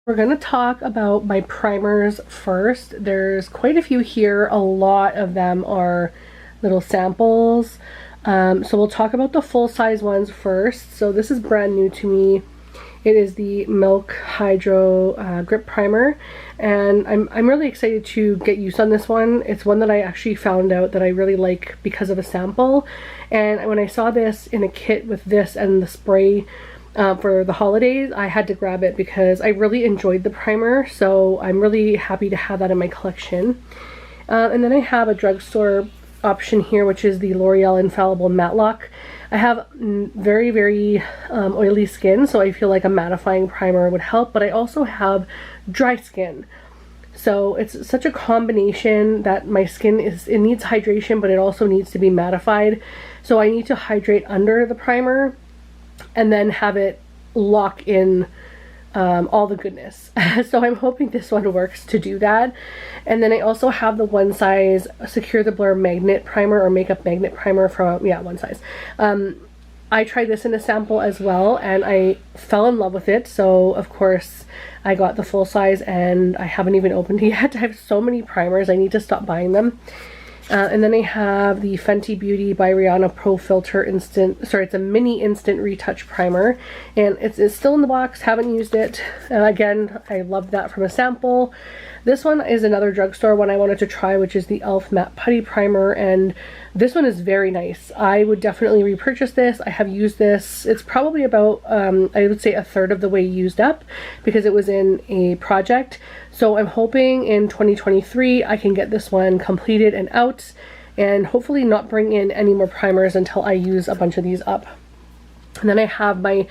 We're going to talk about my primers first. There's quite a few here. A lot of them are little samples. So we'll talk about the full-size ones first. So this is brand new to me. It is the Milk Hydro Grip Primer, and I'm really excited to get use on this one. It's one that I actually found out that I really like because of a sample, and when I saw this in a kit with this and the spray for the holidays, I had to grab it because I really enjoyed the primer, so I'm really happy to have that in my collection. And then I have a drugstore option here, which is the L'Oreal Infallible Matte Lock. I have very oily skin, so I feel like a mattifying primer would help, but I also have dry skin. So it's such a combination that my skin it needs hydration, but it also needs to be mattified. So I need to hydrate under the primer and then have it lock in all the goodness. So I'm hoping this one works to do that. And then I also have the One Size Secure the Blur Magnet Primer, or Makeup Magnet Primer from, yeah, One Size. I tried this in a sample as well, and I fell in love with it. So of course I got the full size, and I haven't even opened it yet. I have so many primers, I need to stop buying them. And then I have the Fenty Beauty by Rihanna Pro Filter Instant, sorry, it's a mini instant retouch primer, and it's still in the box, haven't used it. Again, I love that from a sample. This one is another drugstore one I wanted to try, which is the e.l.f. Matte Putty Primer, and this one is very nice. I would definitely repurchase this. I have used this. It's probably about, I would say, a third of the way used up because it was in a project. So I'm hoping in 2023 I can get this one completed and out, and hopefully not bring in any more primers until I use a bunch of these up. And then I have my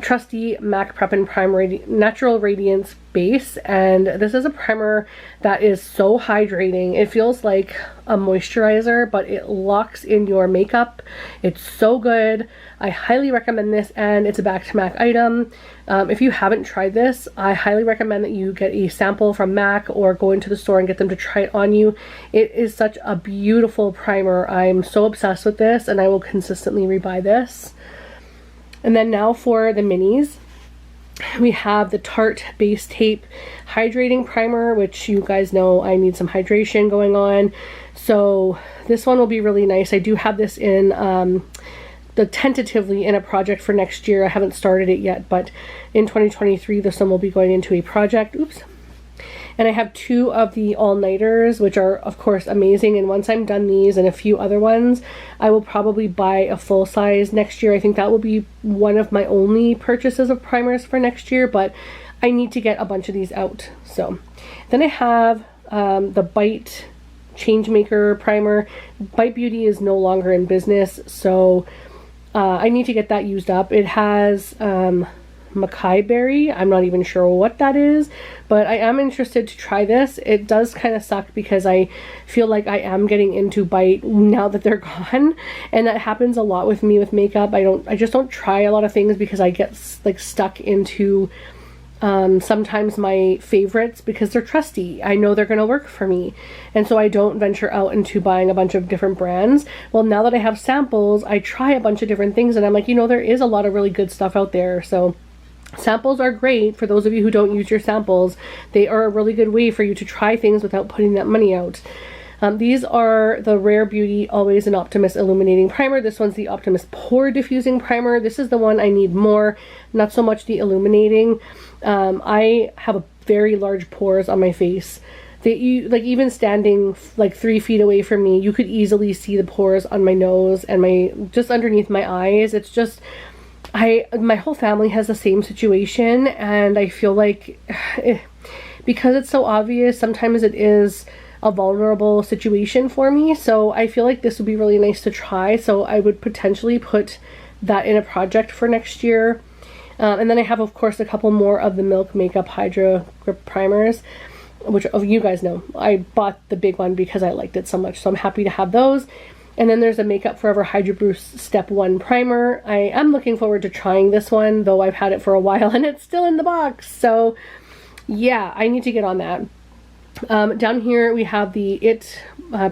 trusty MAC Prep and Prime Natural Radiance base, and this is a primer that is so hydrating. It feels like a moisturizer, but it locks in your makeup. It's so good. I highly recommend this, and it's a back to MAC item. If you haven't tried this, I highly recommend that you get a sample from MAC or go into the store and get them to try it on you. It is such a beautiful primer. I'm so obsessed with this, and I will consistently rebuy this. And then now for the minis, we have the Tarte Base Tape Hydrating Primer, which you guys know I need some hydration going on. So this one will be really nice. I do have this in tentatively in a project for next year. I haven't started it yet, but in 2023 this one will be going into a project. Oops. And I have two of the all-nighters, which are of course amazing, and once I'm done these and a few other ones, I will probably buy a full size next year. I think that will be one of my only purchases of primers for next year, but I need to get a bunch of these out. So then I have the Bite Changemaker Primer. Bite Beauty is no longer in business, so I need to get that used up. It has Macai Berry. I'm not even sure what that is, but I am interested to try this. It does kind of suck because I feel like I am getting into Bite now that they're gone, and that happens a lot with me with makeup. I just don't try a lot of things because I get like stuck into sometimes my favorites because they're trusty. I know they're gonna work for me, and so I don't venture out into buying a bunch of different brands. Well, now that I have samples, I try a bunch of different things, and I'm like, you know, there is a lot of really good stuff out there. So samples are great. For those of you who don't use your samples, they are a really good way for you to try things without putting that money out. These are the Rare Beauty Always an Optimist Illuminating Primer. This one's the Optimist Pore Diffusing Primer. This is the one I need more, not so much the illuminating. I have a very large pores on my face. Like even standing like 3 feet away from me, you could easily see the pores on my nose and just underneath my eyes. It's just, my whole family has the same situation, and I feel like because it's so obvious, sometimes it is a vulnerable situation for me. So I feel like this would be really nice to try. So I would potentially put that in a project for next year. And then I have, of course, a couple more of the Milk Makeup Hydro Grip Primers, which you guys know I bought the big one because I liked it so much. So I'm happy to have those. And then there's a Makeup Forever Hydro Boost Step 1 Primer. I am looking forward to trying this one, though I've had it for a while and it's still in the box. So yeah, I need to get on that. Down here we have the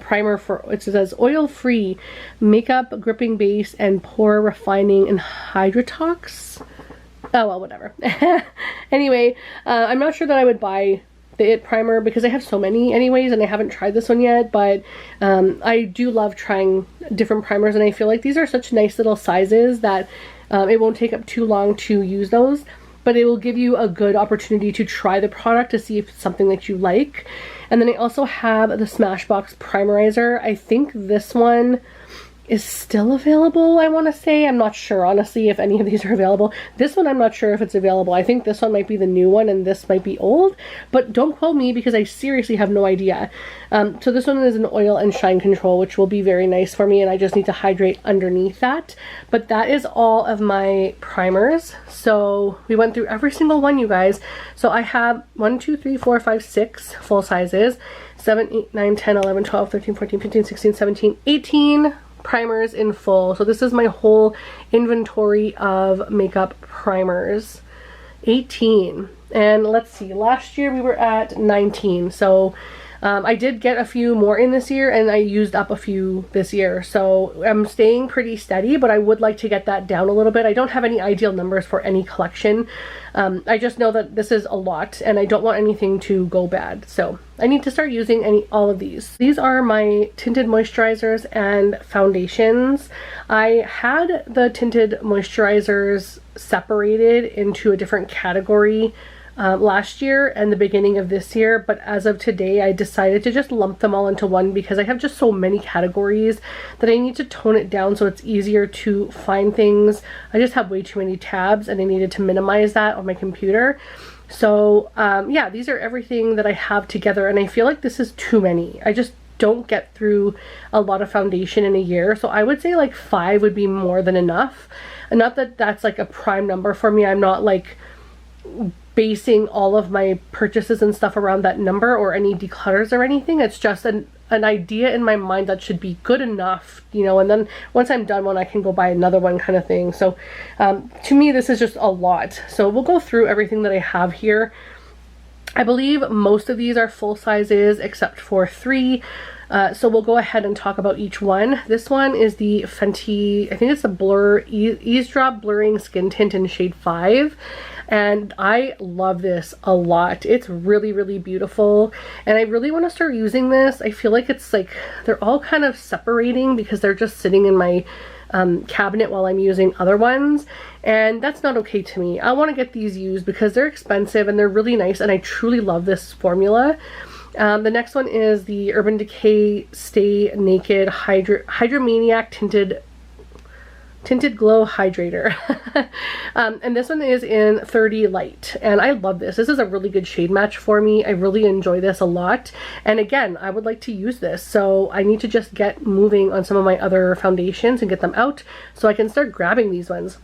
primer for, it says oil-free makeup gripping base and pore refining and hydrotox. Oh, well, whatever. Anyway, I'm not sure that I would buy the IT primer because I have so many anyways, and I haven't tried this one yet, but I do love trying different primers, and I feel like these are such nice little sizes that it won't take up too long to use those, but it will give you a good opportunity to try the product to see if it's something that you like. And then I also have the Smashbox Primerizer. I think this one is still available, I want to say. I'm not sure, honestly, if any of these are available. This one, I'm not sure if it's available. I think this one might be the new one and this might be old, but don't quote me because I seriously have no idea. So this one is an oil and shine control, which will be very nice for me, and I just need to hydrate underneath that. But that is all of my primers. So we went through every single one, you guys. So I have 1, 2, 3, 4, 5, 6 full sizes, 7, 8, 9, 10, 11, 12, 13, 14, 15, 16, 17, 18 primers in full. So this is my whole inventory of makeup primers. 18. And let's see, last year we were at 19. So I did get a few more in this year, and I used up a few this year. So I'm staying pretty steady, but I would like to get that down a little bit. I don't have any ideal numbers for any collection. I just know that this is a lot, and I don't want anything to go bad. So I need to start using all of these. These are my tinted moisturizers and foundations. I had the tinted moisturizers separated into a different category last year and the beginning of this year, but as of today I decided to just lump them all into one because I have just so many categories that I need to tone it down so it's easier to find things. I just have way too many tabs and I needed to minimize that on my computer. So yeah, these are everything that I have together, and I feel like this is too many. I just don't get through a lot of foundation in a year, so I would say like 5 would be more than enough. And not that that's like a prime number for me. I'm not like basing all of my purchases and stuff around that number or any declutters or anything. It's just an idea in my mind that should be good enough, you know, and then once I'm done one I can go buy another one kind of thing. So to me this is just a lot. So we'll go through everything that I have here. I believe most of these are full sizes except for 3. So we'll go ahead and talk about each one. This one is the Fenty, I think it's the Eavesdrop Blurring Skin Tint in shade 5. And I love this a lot. It's really, really beautiful. And I really want to start using this. I feel like it's like, they're all kind of separating because they're just sitting in my cabinet while I'm using other ones. And that's not okay to me. I want to get these used because they're expensive and they're really nice. And I truly love this formula. The next one is the Urban Decay Stay Naked Hydromaniac Tinted Glow Hydrator. And this one is in 30 Light, and I love this. This is a really good shade match for me. I really enjoy this a lot, and again, I would like to use this, so I need to just get moving on some of my other foundations and get them out so I can start grabbing these ones.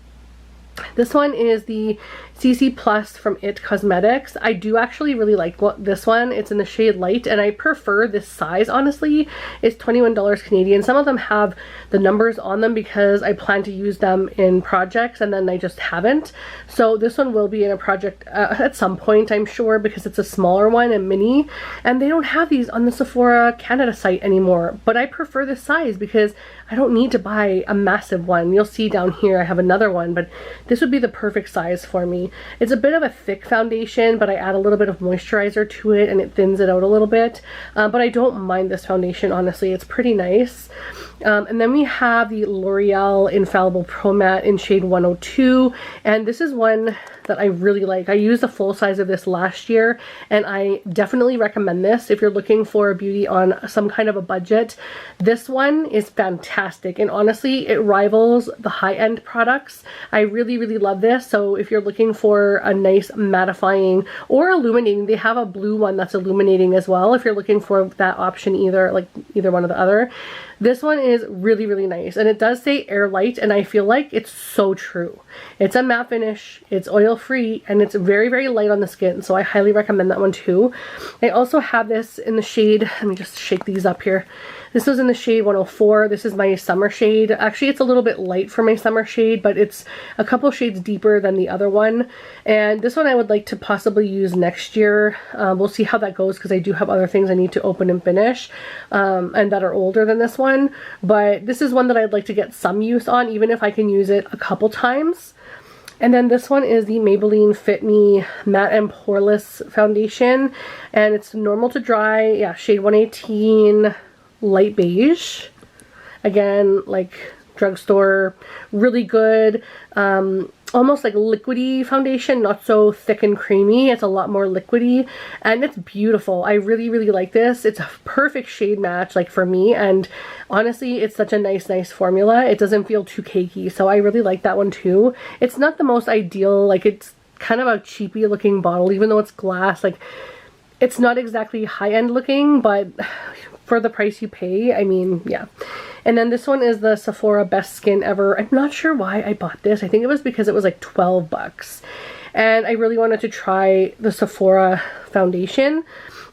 This one is the CC Plus from IT Cosmetics. I do actually really like this one. It's in the shade Light, and I prefer this size, honestly. It's $21 Canadian. Some of them have the numbers on them because I plan to use them in projects, and then I just haven't. So this one will be in a project at some point, I'm sure, because it's a smaller one and mini, and they don't have these on the Sephora Canada site anymore. But I prefer this size because I don't need to buy a massive one. You'll see down here I have another one, but this would be the perfect size for me. It's a bit of a thick foundation, but I add a little bit of moisturizer to it and it thins it out a little bit. But I don't mind this foundation, honestly. It's pretty nice. And then we have the L'Oreal Infallible Pro Matte in shade 102, and this is one that I really like. I used the full size of this last year, and I definitely recommend this if you're looking for beauty on some kind of a budget. This one is fantastic, and honestly it rivals the high-end products. I really, really love this. So if you're looking for a nice mattifying or illuminating, they have a blue one that's illuminating as well if you're looking for that option, either one or the other. This one is really, really nice, and it does say air light, and I feel like it's so true. It's a matte finish, it's oil free, and it's very, very light on the skin, so I highly recommend that one too. I also have this in the shade, let me just shake these up here. This was in the shade 104. This is my summer shade. Actually, it's a little bit light for my summer shade, but it's a couple shades deeper than the other one. And this one I would like to possibly use next year. We'll see how that goes because I do have other things I need to open and finish and that are older than this one. But this is one that I'd like to get some use on, even if I can use it a couple times. And then this one is the Maybelline Fit Me Matte and Poreless Foundation. And it's normal to dry. Yeah, shade 118, light beige. Again, like drugstore, really good. Almost like liquidy foundation, not so thick and creamy. It's a lot more liquidy and it's beautiful. I really, really like this. It's a perfect shade match like for me, and honestly it's such a nice formula. It doesn't feel too cakey, so I really like that one too. It's not the most ideal, like it's kind of a cheapy looking bottle even though it's glass. Like it's not exactly high-end looking, but for the price you pay, I mean, yeah. And then this one is the Sephora Best Skin Ever. I'm not sure why I bought this. I think it was because it was like 12 bucks. And I really wanted to try the Sephora foundation.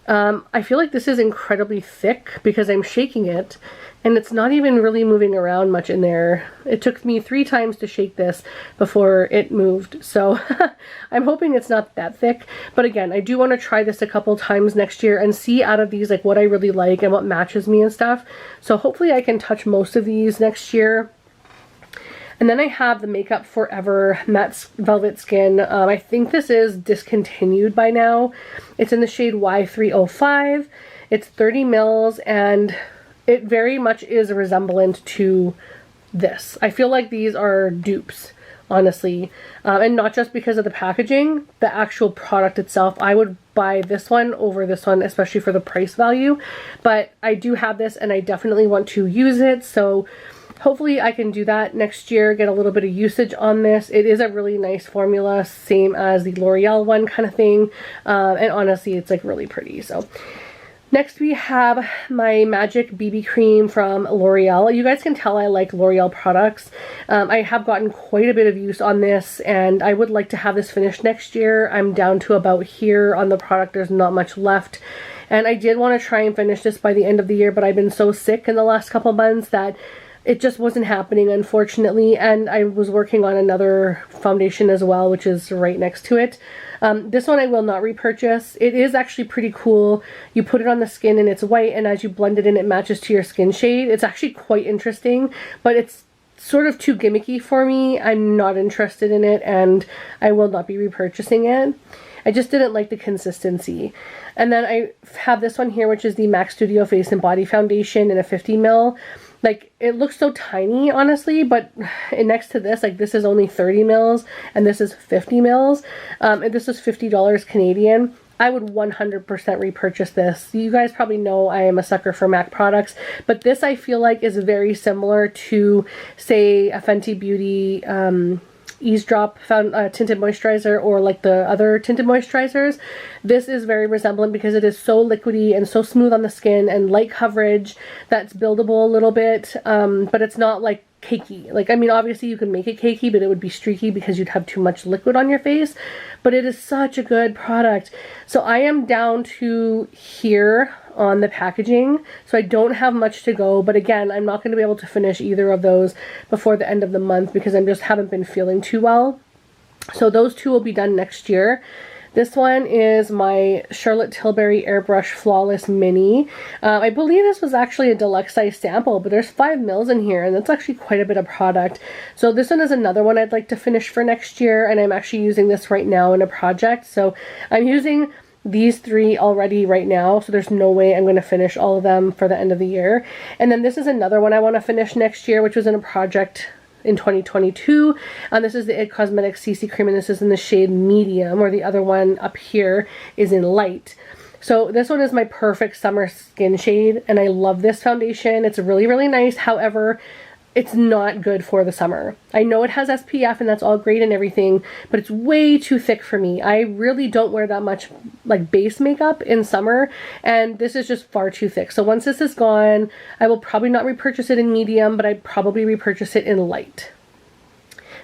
I feel like this is incredibly thick because I'm shaking it and it's not even really moving around much in there. It took me 3 times to shake this before it moved. So I'm hoping it's not that thick. But again, I do want to try this a couple times next year and see out of these like what I really like and what matches me and stuff. So hopefully I can touch most of these next year. And then I have the Makeup Forever Matte Velvet Skin. I think this is discontinued by now. It's in the shade Y305. It's 30 mils and it very much is resemblant to this. I feel like these are dupes, honestly. And not just because of the packaging, the actual product itself. I would buy this one over this one, especially for the price value. But I do have this and I definitely want to use it. So hopefully I can do that next year, get a little bit of usage on this. It is a really nice formula, same as the L'Oreal one kind of thing. And honestly, it's like really pretty. So next we have my Magic BB Cream from L'Oreal. You guys can tell I like L'Oreal products. I have gotten quite a bit of use on this and I would like to have this finished next year. I'm down to about here on the product. There's not much left. And I did want to try and finish this by the end of the year, but I've been so sick in the last couple months that it just wasn't happening, unfortunately, and I was working on another foundation as well, which is right next to it. This one I will not repurchase. It is actually pretty cool. You put it on the skin and it's white, and as you blend it in, it matches to your skin shade. It's actually quite interesting, but it's sort of too gimmicky for me. I'm not interested in it, and I will not be repurchasing it. I just didn't like the consistency. And then I have this one here, which is the MAC Studio Face and Body Foundation in a 50 ml. Like, it looks so tiny, honestly, but next to this, like, this is only 30 mils, and this is 50 mils. And this is $50 Canadian. I would 100% repurchase this. You guys probably know I am a sucker for MAC products, but this I feel like is very similar to, say, a Fenty Beauty Eavesdrop tinted moisturizer, or like the other tinted moisturizers. This is very resemblant because it is so liquidy and so smooth on the skin and light coverage that's buildable a little bit, but it's not like cakey. Like, I mean, obviously you can make it cakey, but it would be streaky because you'd have too much liquid on your face. But it is such a good product. So I am down to here on the packaging, so I don't have much to go, but again, I'm not going to be able to finish either of those before the end of the month because I just haven't been feeling too well. So those two will be done next year. This one is my Charlotte Tilbury Airbrush Flawless Mini. I believe this was actually a deluxe size sample, but there's 5 mils in here, and that's actually quite a bit of product. So this one is another one I'd like to finish for next year, and I'm actually using this right now in a project. So I'm using these 3 already right now, so there's no way I'm going to finish all of them for the end of the year. And then this is another one I want to finish next year, which was in a project in 2022. This is the IT Cosmetics CC Cream, and this is in the shade Medium, or the other one up here is in Light. So this one is my perfect summer skin shade, and I love this foundation. It's really, really nice. However, it's not good for the summer. I know it has SPF and that's all great and everything, but it's way too thick for me. I really don't wear that much like base makeup in summer, and this is just far too thick. So once this is gone, I will probably not repurchase it in medium, but I'd probably repurchase it in light.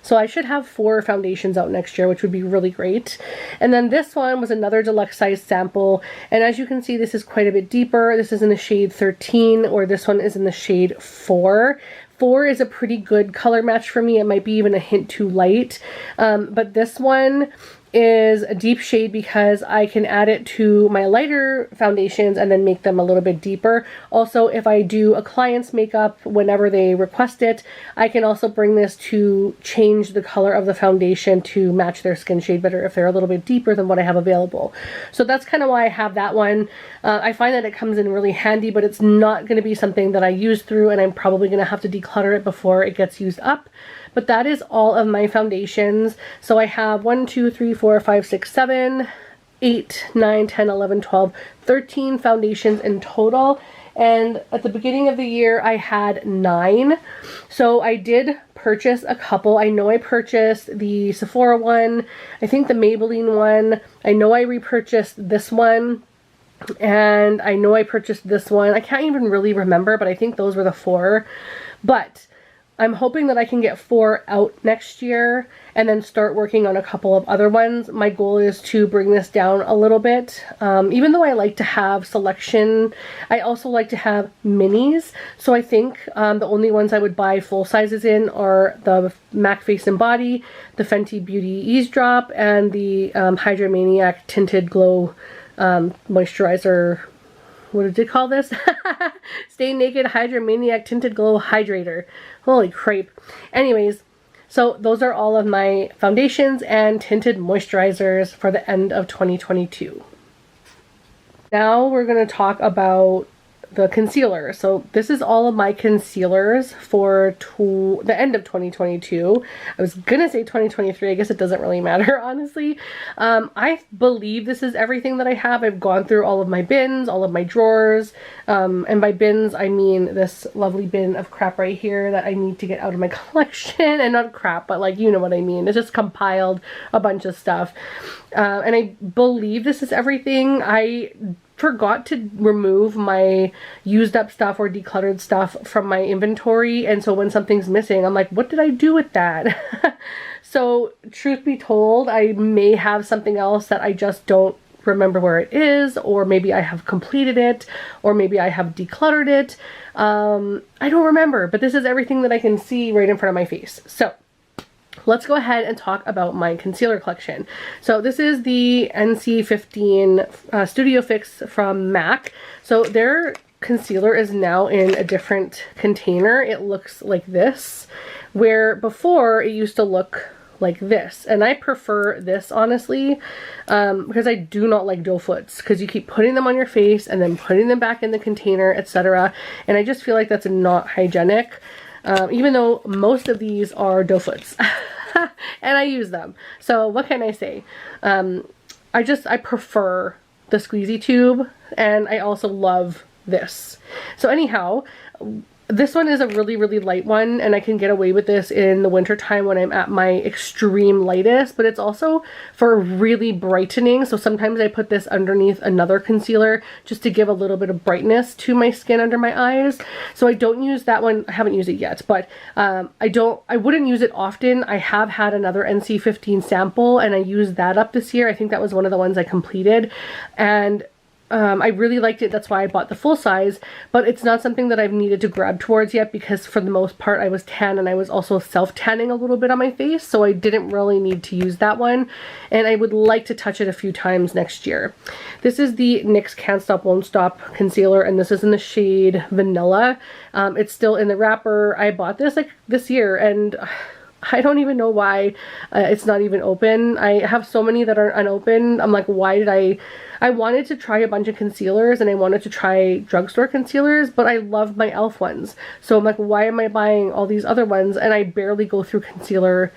So I should have 4 foundations out next year, which would be really great. And then this one was another deluxe size sample. And as you can see, this is quite a bit deeper. This is in the shade 13, or this one is in the shade 4. 4 is a pretty good color match for me. It might be even a hint too light. But this one is a deep shade because I can add it to my lighter foundations and then make them a little bit deeper. Also, if I do a client's makeup whenever they request it, I can also bring this to change the color of the foundation to match their skin shade better if they're a little bit deeper than what I have available. So that's kind of why I have that one. I find that it comes in really handy, but it's not going to be something that I use through, and I'm probably going to have to declutter it before it gets used up. But that is all of my foundations. So I have 1, 2, 3, 4, 5, 6, 7, 8, 9, 10, 11, 12, 13 foundations in total. And at the beginning of the year, I had 9. So I did purchase a couple. I know I purchased the Sephora one, I think the Maybelline one. I know I repurchased this one. And I know I purchased this one. I can't even really remember, but I think those were the 4. But I'm hoping that I can get 4 out next year and then start working on a couple of other ones. My goal is to bring this down a little bit. Even though I like to have selection, I also like to have minis. So I think the only ones I would buy full sizes in are the MAC Face and Body, the Fenty Beauty Ease Drop, and the Hydra Tinted Glow Moisturizer. What did they call this? Stay Naked Hydra Tinted Glow Hydrator. Holy crepe. Anyways, so those are all of my foundations and tinted moisturizers for the end of 2022. Now we're going to talk about the concealer. So this is all of my concealers for the end of 2022. I was gonna say 2023. I guess it doesn't really matter, honestly. I believe this is everything that I have. I've gone through all of my bins, all of my drawers. And by bins, I mean this lovely bin of crap right here that I need to get out of my collection. And not crap, but like, you know what I mean. It's just compiled a bunch of stuff. And I believe this is everything. I forgot to remove my used up stuff or decluttered stuff from my inventory, and so when something's missing, I'm like, what did I do with that? So truth be told, I may have something else that I just don't remember where it is, or maybe I have completed it, or maybe I have decluttered it. I don't remember, but this is everything that I can see right in front of my face. So let's go ahead and talk about my concealer collection. So this is the NC15 Studio Fix from MAC. So their concealer is now in a different container. It looks like this, where before it used to look like this. And I prefer this, honestly, because I do not like doe foots, because you keep putting them on your face and then putting them back in the container, etc. And I just feel like that's not hygienic. Even though most of these are doe foots and I use them. So what can I say? I prefer the squeezy tube, and I also love this. So anyhow, this one is a really, really light one, and I can get away with this in the winter time when I'm at my extreme lightest, but it's also for really brightening. So sometimes I put this underneath another concealer just to give a little bit of brightness to my skin under my eyes. So I don't use that one. I haven't used it yet, but I wouldn't use it often. I have had another NC15 sample, and I used that up this year. I think that was one of the ones I completed, and I really liked it. That's why I bought the full size, but it's not something that I've needed to grab towards yet, because for the most part I was tan, and I was also self-tanning a little bit on my face, so I didn't really need to use that one, and I would like to touch it a few times next year. This is the NYX Can't Stop Won't Stop concealer, and this is in the shade Vanilla. It's still in the wrapper. I bought this like this year, and I don't even know why it's not even open. I have so many that are unopened. I'm like, why did I wanted to try a bunch of concealers, and I wanted to try drugstore concealers, but I love my e.l.f. ones. So I'm like, why am I buying all these other ones? And I barely go through concealer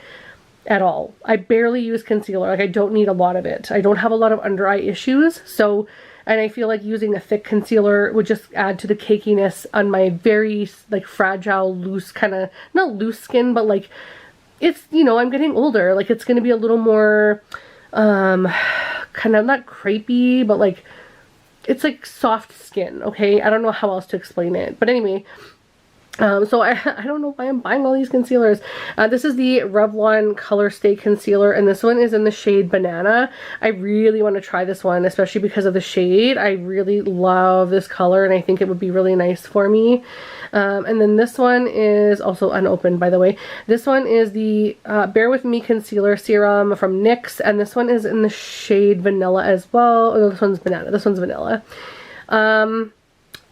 at all. I barely use concealer. Like, I don't need a lot of it. I don't have a lot of under eye issues. So, and I feel like using a thick concealer would just add to the cakiness on my very like fragile, loose kind of, not loose skin, but like, it's, you know, I'm getting older. Like, it's going to be a little more, kind of not crepey, but like, it's like soft skin, okay? I don't know how else to explain it. But anyway, So I don't know why I'm buying all these concealers. This is the Revlon Color Stay Concealer, and this one is in the shade Banana. I really want to try this one, especially because of the shade. I really love this color, and I think it would be really nice for me. And then this one is also unopened, by the way. This one is the Bare With Me Concealer Serum from NYX, and this one is in the shade Vanilla as well. Oh, no, this one's Banana. This one's Vanilla.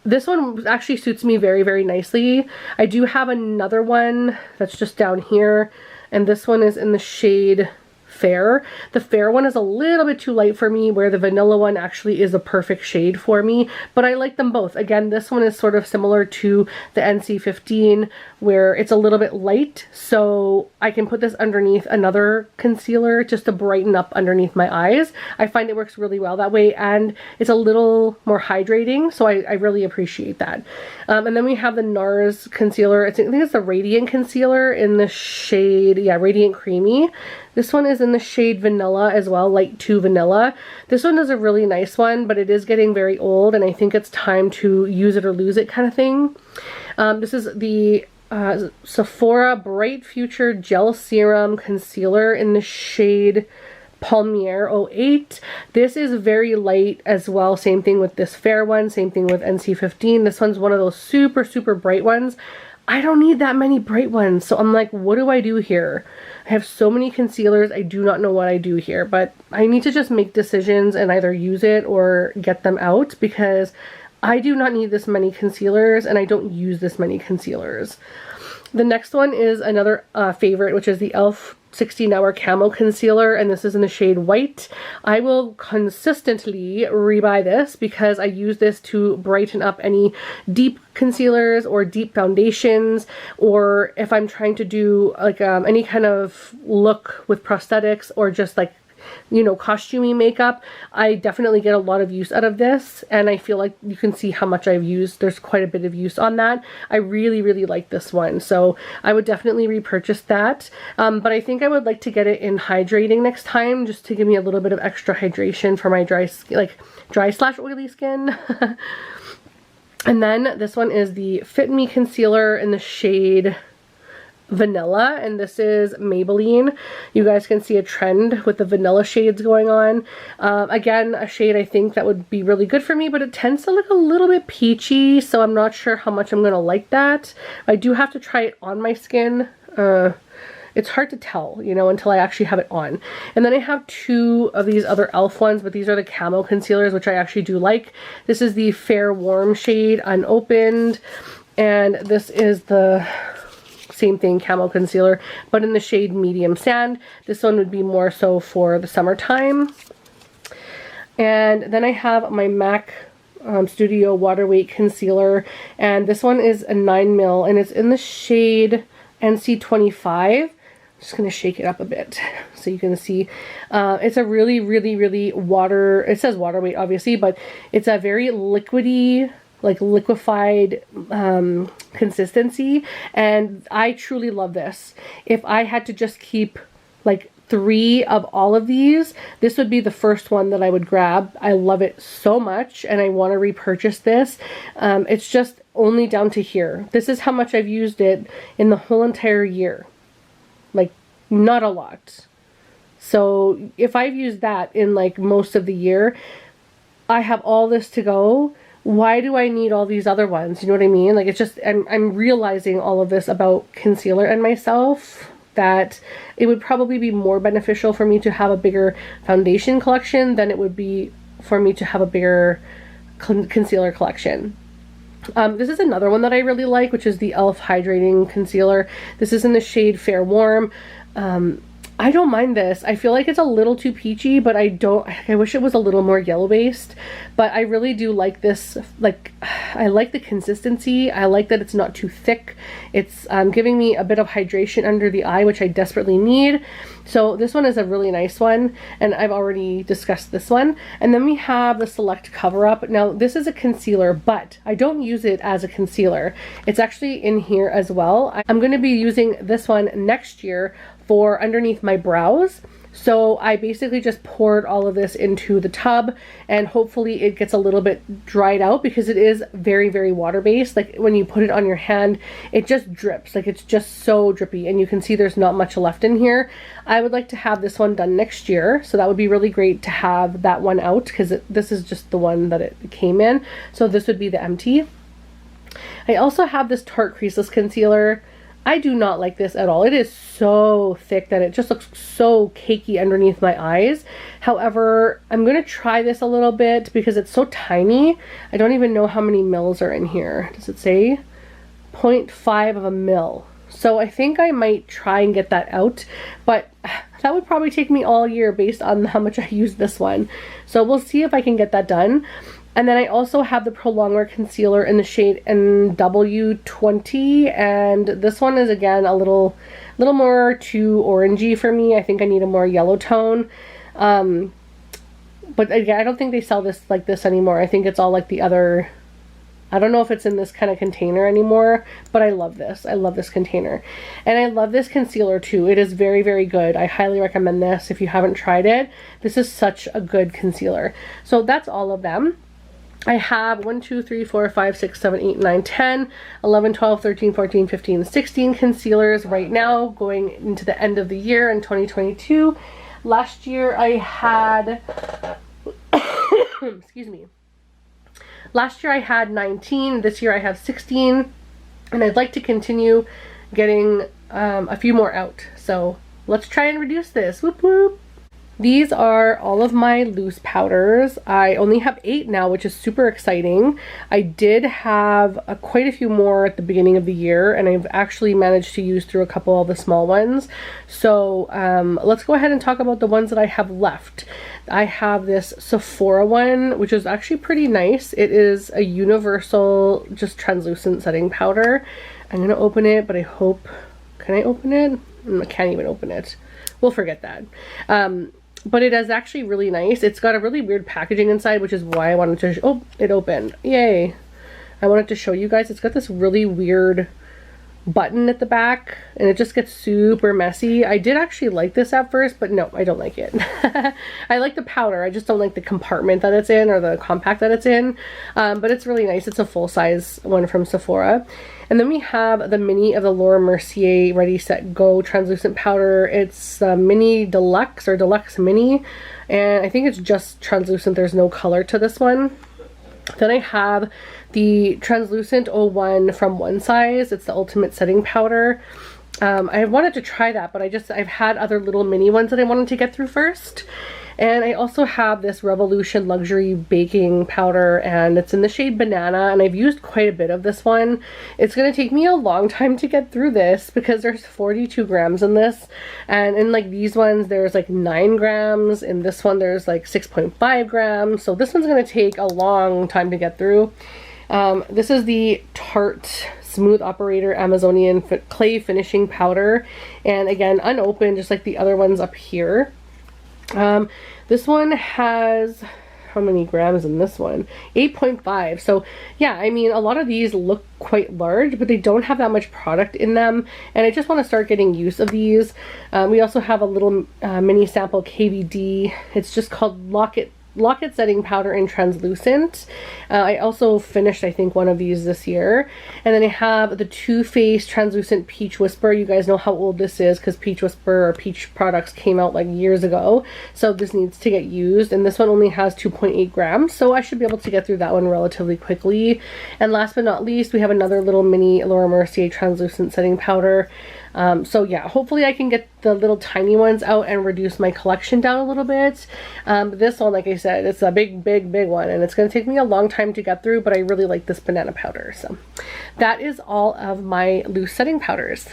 This one actually suits me very, very nicely. I do have another one that's just down here, and this one is in the shade Fair. The Fair one is a little bit too light for me, where the vanilla one actually is a perfect shade for me, but I like them both. Again, this one is sort of similar to the NC15, where it's a little bit light, so I can put this underneath another concealer just to brighten up underneath my eyes. I find it works really well that way, and it's a little more hydrating, so I really appreciate that. And then we have the NARS concealer. I think it's the Radiant Concealer in the shade, yeah, Radiant Creamy. This one is in the shade Vanilla as well, Light 2 Vanilla. This one is a really nice one, but it is getting very old, and I think it's time to use it or lose it kind of thing. This is the Sephora Bright Future Gel Serum Concealer in the shade Palmier 08. This is very light as well. Same thing with this Fair one, same thing with NC15. This one's one of those super, super bright ones. I don't need that many bright ones, so I'm like, what do I do here? I have so many concealers, I do not know what I do here, but I need to just make decisions and either use it or get them out, because I do not need this many concealers and I don't use this many concealers. The next one is another favorite, which is the e.l.f. 16 Hour Camo Concealer, and this is in the shade White. I will consistently rebuy this because I use this to brighten up any deep concealers or deep foundations, or if I'm trying to do like any kind of look with prosthetics or just like, you know, costumey makeup. I definitely get a lot of use out of this, and I feel like you can see how much I've used. There's quite a bit of use on that. I really, really like this one, so I would definitely repurchase that. But I think I would like to get it in hydrating next time, just to give me a little bit of extra hydration for my dry skin, like dry/oily skin. And then this one is the Fit Me Concealer in the shade Vanilla, and this is Maybelline. You guys can see a trend with the vanilla shades going on. Again, a shade I think that would be really good for me, but it tends to look a little bit peachy, so I'm not sure how much I'm gonna like that. I do have to try it on my skin. It's hard to tell, you know, until I actually have it on. And then I have two of these other e.l.f. ones, but these are the camo concealers, which I actually do like. This is the Fair Warm shade, unopened, and this is the same thing, camo concealer, but in the shade Medium Sand. This one would be more so for the summertime. And then I have my MAC Studio Water Weight Concealer, and this one is a 9mm, and it's in the shade NC25. Just going to shake it up a bit so you can see. It's a really, really, really it says water weight obviously, but it's a very liquidy, like liquefied consistency, and I truly love this. If I had to just keep like 3 of all of these, this would be the first one that I would grab. I love it so much and I want to repurchase this. It's just only down to here. This is how much I've used it in the whole entire year. Like, not a lot. So if I've used that in like most of the year, I have all this to go. Why do I need all these other ones? You know what I mean? Like, it's just, I'm realizing all of this about concealer and myself, that it would probably be more beneficial for me to have a bigger foundation collection than it would be for me to have a bigger concealer collection. This is another one that I really like, which is the e.l.f. Hydrating Concealer. This is in the shade Fair Warm. I don't mind this. I feel like it's a little too peachy, but I wish it was a little more yellow based, but I really do like this. Like, I like the consistency. I like that it's not too thick. It's giving me a bit of hydration under the eye, which I desperately need. So this one is a really nice one, and I've already discussed this one. And then we have the Select Cover Up. Now this is a concealer, but I don't use it as a concealer. It's actually in here as well. I'm going to be using this one next year for underneath my brows. So I basically just poured all of this into the tub, and hopefully it gets a little bit dried out, because it is very, very water-based. Like when you put it on your hand, it just drips. Like it's just so drippy, and you can see there's not much left in here. I would like to have this one done next year, so that would be really great to have that one out, because this is just the one that it came in. So this would be the empty. I also have this Tarte Creaseless Concealer. I do not like this at all. It is so thick that it just looks so cakey underneath my eyes. However, I'm going to try this a little bit because it's so tiny. I don't even know how many mils are in here. Does it say? 0.5 of a mil. So I think I might try and get that out, but that would probably take me all year based on how much I use this one. So we'll see if I can get that done. And then I also have the Prolong Wear Concealer in the shade NW20, and this one is again a little more too orangey for me. I think I need a more yellow tone. But again, I don't think they sell this like this anymore. I think it's all like the other, I don't know if it's in this kind of container anymore, but I love this. I love this container. And I love this concealer too. It is very, very good. I highly recommend this if you haven't tried it. This is such a good concealer. So that's all of them. I have 1, 2, 3, 4, 5, 6, 7, 8, 9, 10, 11, 12, 13, 14, 15, 16 concealers right now going into the end of the year in 2022. Last year I had, excuse me, last year I had 19, this year I have 16, and I'd like to continue getting a few more out. So let's try and reduce this. Whoop whoop. These are all of my loose powders. I only have 8 now, which is super exciting. I did have quite a few more at the beginning of the year, and I've actually managed to use through a couple of the small ones. So let's go ahead and talk about the ones that I have left. I have this Sephora one, which is actually pretty nice. It is a universal, just translucent setting powder. I'm gonna open it, but I hope, can I open it? I can't even open it. We'll forget that. But it is actually really nice. It's got a really weird packaging inside, which is why I wanted to, oh, it opened. Yay. I wanted to show you guys. It's got this really weird button at the back, and it just gets super messy. I did actually like this at first, but no, I don't like it. I like the powder. I just don't like the compartment that it's in, or the compact that it's in. But it's really nice. It's a full-size one from Sephora. And then we have the mini of the Laura Mercier Ready Set Go translucent powder. It's mini deluxe or deluxe mini, and I think it's just translucent. There's no color to this one. Then I have the translucent 01 from One Size. It's the ultimate setting powder. I wanted to try that, but I've had other little mini ones that I wanted to get through first. And I also have this Revolution Luxury Baking Powder, and it's in the shade Banana, and I've used quite a bit of this one. It's going to take me a long time to get through this because there's 42 grams in this, and in like these ones there's like 9 grams, in this one there's like 6.5 grams, so this one's going to take a long time to get through. This is the Tarte Smooth Operator Amazonian Clay Finishing Powder, and again unopened just like the other ones up here. This one has, how many grams in this one? 8.5. So yeah, I mean, a lot of these look quite large, but they don't have that much product in them, and I just want to start getting use of these. We also have a little mini sample KVD. It's just called Lock-It Setting Powder in Translucent. I also finished, I think, one of these this year. And then I have the Too Faced Translucent Peach Whisper. You guys know how old this is because Peach Whisper or Peach products came out like years ago. So this needs to get used. And this one only has 2.8 grams. So I should be able to get through that one relatively quickly. And last but not least, we have another little mini Laura Mercier Translucent Setting Powder. So yeah, hopefully I can get the little tiny ones out and reduce my collection down a little bit. This one, like I said, it's a big one, and it's going to take me a long time to get through, but I really like this banana powder. So that is all of my loose setting powders.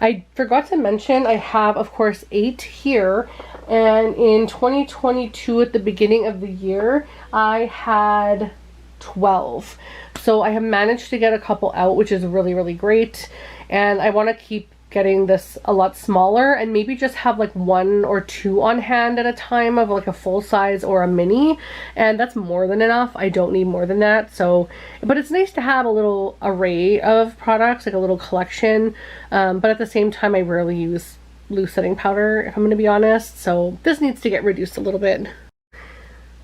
I forgot to mention I have, of course, 8 here, and in 2022 at the beginning of the year I had 12. So I have managed to get a couple out, which is really great. And I want to keep getting this a lot smaller and maybe just have like 1 or 2 on hand at a time of like a full size or a mini, and that's more than enough. I don't need more than that. So, but it's nice to have a little array of products, like a little collection, but at the same time I rarely use loose setting powder, if I'm going to be honest. So this needs to get reduced a little bit.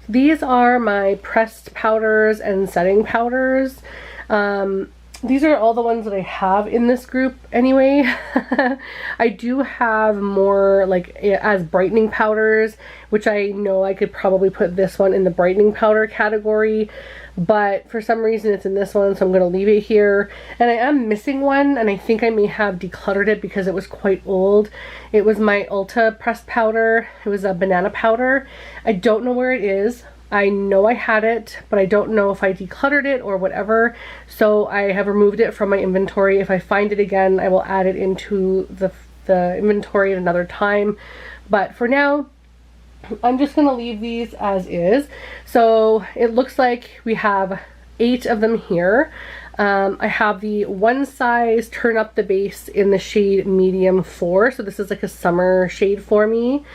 These are my pressed powders and setting powders. These are all the ones that I have in this group anyway. I do have more like as brightening powders, which I know I could probably put this one in the brightening powder category, but for some reason it's in this one, so I'm going to leave it here. And I am missing one, and I think I may have decluttered it because it was quite old. It was my Ulta pressed powder. It was a banana powder. I don't know where it is. I know I had it, but I don't know if I decluttered it or whatever, so I have removed it from my inventory. If I find it again, I will add it into the inventory at another time, but for now I'm just going to leave these as is. So it looks like we have 8 of them here. I have the one size turn up the base in the shade medium 4, so this is like a summer shade for me.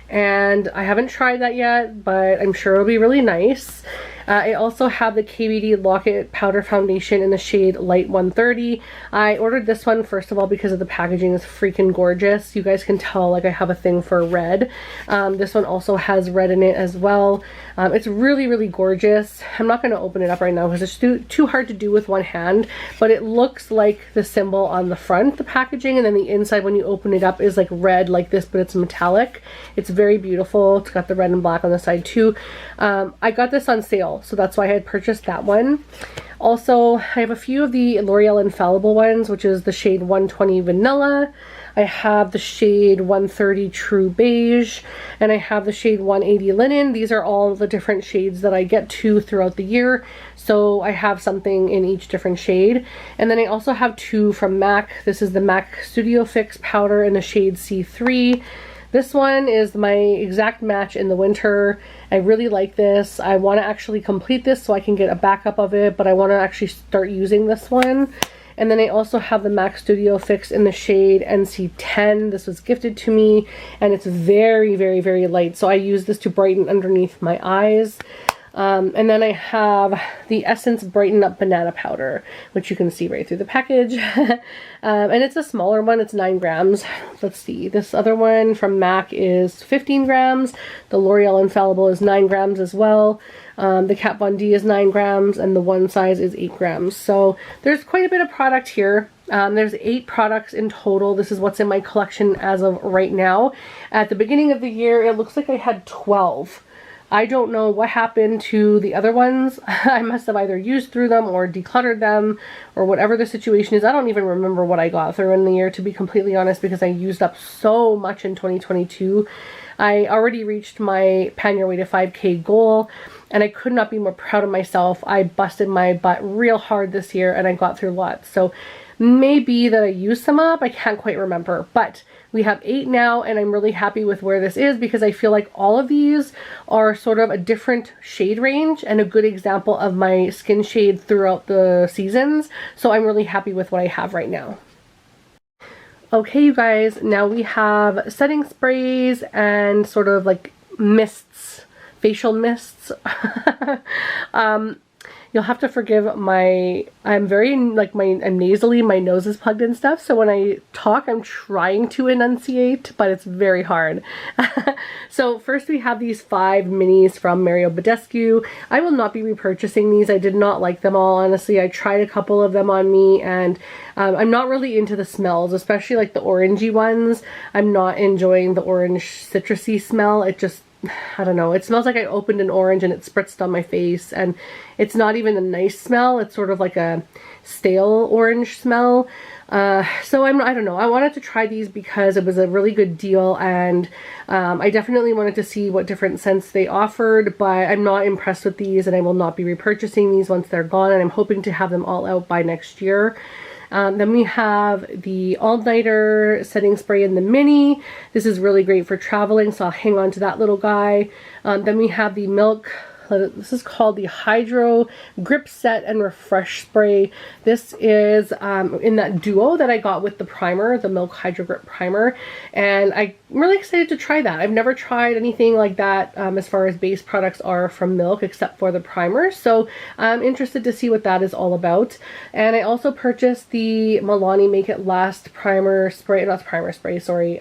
And I haven't tried that yet, but I'm sure it'll be really nice. I also have the KVD Lock-It Powder Foundation in the shade Light 130. I ordered this one first of all because of the packaging is freaking gorgeous. You guys can tell like I have a thing for red. This one also has red in it as well. It's really, really gorgeous. I'm not going to open it up right now because it's too hard to do with one hand, but it looks like the symbol on the front, the packaging, and then the inside when you open it up is like red like this, but it's metallic. It's very beautiful. It's got the red and black on the side too. I got this on sale, so that's why I had purchased that one. Also, I have a few of the L'Oreal Infallible ones, which is the shade 120 Vanilla. I have the shade 130 True Beige, and I have the shade 180 Linen. These are all the different shades that I get to throughout the year, so I have something in each different shade. And then I also have 2 from MAC. This is the MAC Studio Fix powder in the shade C3. This one is my exact match in the winter. I really like this. I want to actually complete this so I can get a backup of it, but I want to actually start using this one. And then I also have the MAC Studio Fix in the shade NC10. This was gifted to me, and it's very, very, very light. So I use this to brighten underneath my eyes. And then I have the Essence Brighten Up Banana Powder, which you can see right through the package. And it's a smaller one, it's 9 grams. Let's see, this other one from MAC is 15 grams. The L'Oreal Infallible is 9 grams as well. The Kat Von D is 9 grams, and the one size is 8 grams. So there's quite a bit of product here. There's 8 products in total. This is what's in my collection as of right now. At the beginning of the year, it looks like I had 12. I don't know what happened to the other ones. I must have either used through them or decluttered them or whatever the situation is. I don't even remember what I got through in the year, to be completely honest, because I used up so much in 2022. I already reached my Pan Your Way to 5K goal, and I could not be more proud of myself. I busted my butt real hard this year and I got through lots. So maybe that I used some up, I can't quite remember, but we have 8 now, and I'm really happy with where this is because I feel like all of these are sort of a different shade range and a good example of my skin shade throughout the seasons. So I'm really happy with what I have right now. Okay, you guys, now we have setting sprays and sort of like mists, facial mists. You'll have to forgive I'm very, like, I'm nasally, my nose is plugged and stuff, so when I talk, I'm trying to enunciate, but it's very hard. So first we have these 5 minis from Mario Badescu. I will not be repurchasing these. I did not like them all, honestly. I tried a couple of them on me, and I'm not really into the smells, especially like the orangey ones. I'm not enjoying the orange citrusy smell. It just, I don't know, it smells like I opened an orange and it spritzed on my face, and it's not even a nice smell. It's sort of like a stale orange smell. So I don't know, I wanted to try these because it was a really good deal, and I definitely wanted to see what different scents they offered, but I'm not impressed with these, and I will not be repurchasing these once they're gone, and I'm hoping to have them all out by next year. Then we have the All-Nighter setting spray in the mini. This is really great for traveling, so I'll hang on to that little guy. Then we have the Milk This is called the Hydro Grip Set and Refresh Spray. This is in that duo that I got with the primer, the Milk Hydro Grip Primer, and I'm really excited to try that. I've never tried anything like that as far as base products are from Milk, except for the primer, so I'm interested to see what that is all about. And I also purchased the Milani Make It Last primer spray, not primer spray, sorry,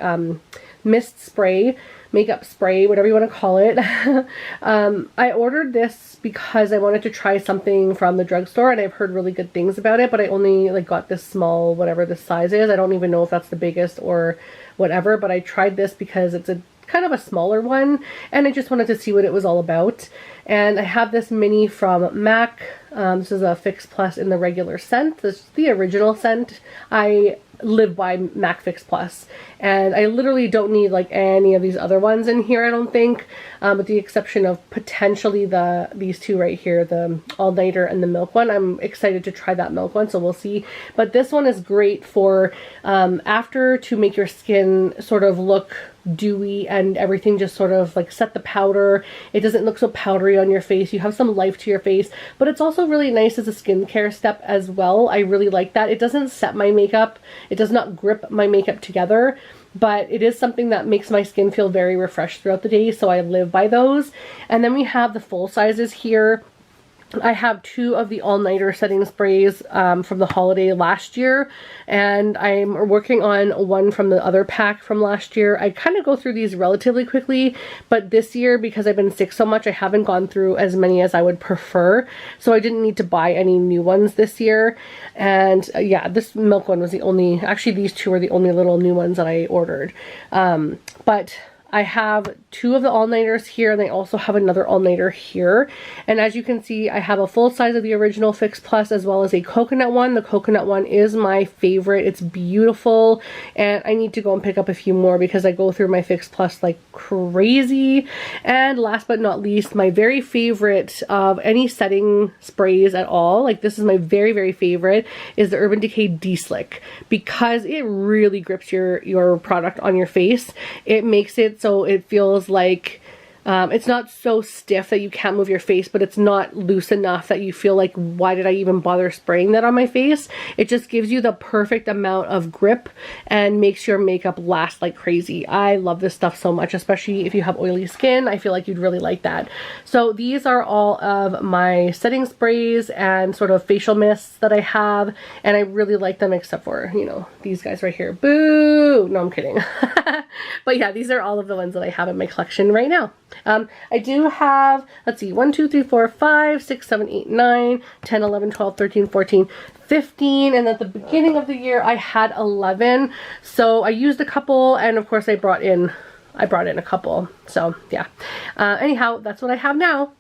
mist spray, makeup spray, whatever you want to call it. I ordered this because I wanted to try something from the drugstore, and I've heard really good things about it, but I only like got this small, whatever the size is. I don't even know if that's the biggest or whatever, but I tried this because it's a kind of a smaller one, and I just wanted to see what it was all about. And I have this mini from MAC. This is a Fix Plus in the regular scent. This is the original scent. I live by MAC Fix Plus, and I literally don't need like any of these other ones in here, I don't think, with the exception of potentially these two right here, the All Nighter and the Milk one. I'm excited to try that Milk one, so we'll see. But this one is great for after, to make your skin sort of look dewy and everything, just sort of like set the powder. It doesn't look so powdery on your face. You have some life to your face, but it's also really nice as a skincare step as well. I really like that. It doesn't set my makeup. It does not grip my makeup together, but it is something that makes my skin feel very refreshed throughout the day, so I live by those. And then we have the full sizes here. I have two of the All Nighter setting sprays from the holiday last year, and I'm working on one from the other pack from last year. I kind of go through these relatively quickly, but this year, because I've been sick so much, I haven't gone through as many as I would prefer, so I didn't need to buy any new ones this year. And yeah, this Milk one was the only, actually these two were the only little new ones that I ordered. But I have two of the All Nighters here, and I also have another All Nighter here. And as you can see, I have a full size of the original Fix Plus as well as a coconut one. The coconut one is my favorite. It's beautiful, and I need to go and pick up a few more because I go through my Fix Plus like crazy. And last but not least, my very favorite of any setting sprays at all, like this is my very, very favorite, is the Urban Decay De-Slick, because it really grips your product on your face. It makes it so it feels like it's not so stiff that you can't move your face, but it's not loose enough that you feel like, why did I even bother spraying that on my face? It just gives you the perfect amount of grip and makes your makeup last like crazy. I love this stuff so much, especially if you have oily skin. I feel like you'd really like that. So these are all of my setting sprays and sort of facial mists that I have, and I really like them, except for, you know, these guys right here. Boo! No, I'm kidding. But yeah, these are all of the ones that I have in my collection right now. I do have, let's see, 1, 2, 3, 4, 5, 6, 7, 8, 9, 10, 11, 12, 13, 14, 15, and at the beginning of the year I had 11, so I used a couple, and of course I brought in a couple, so yeah. Anyhow, that's what I have now.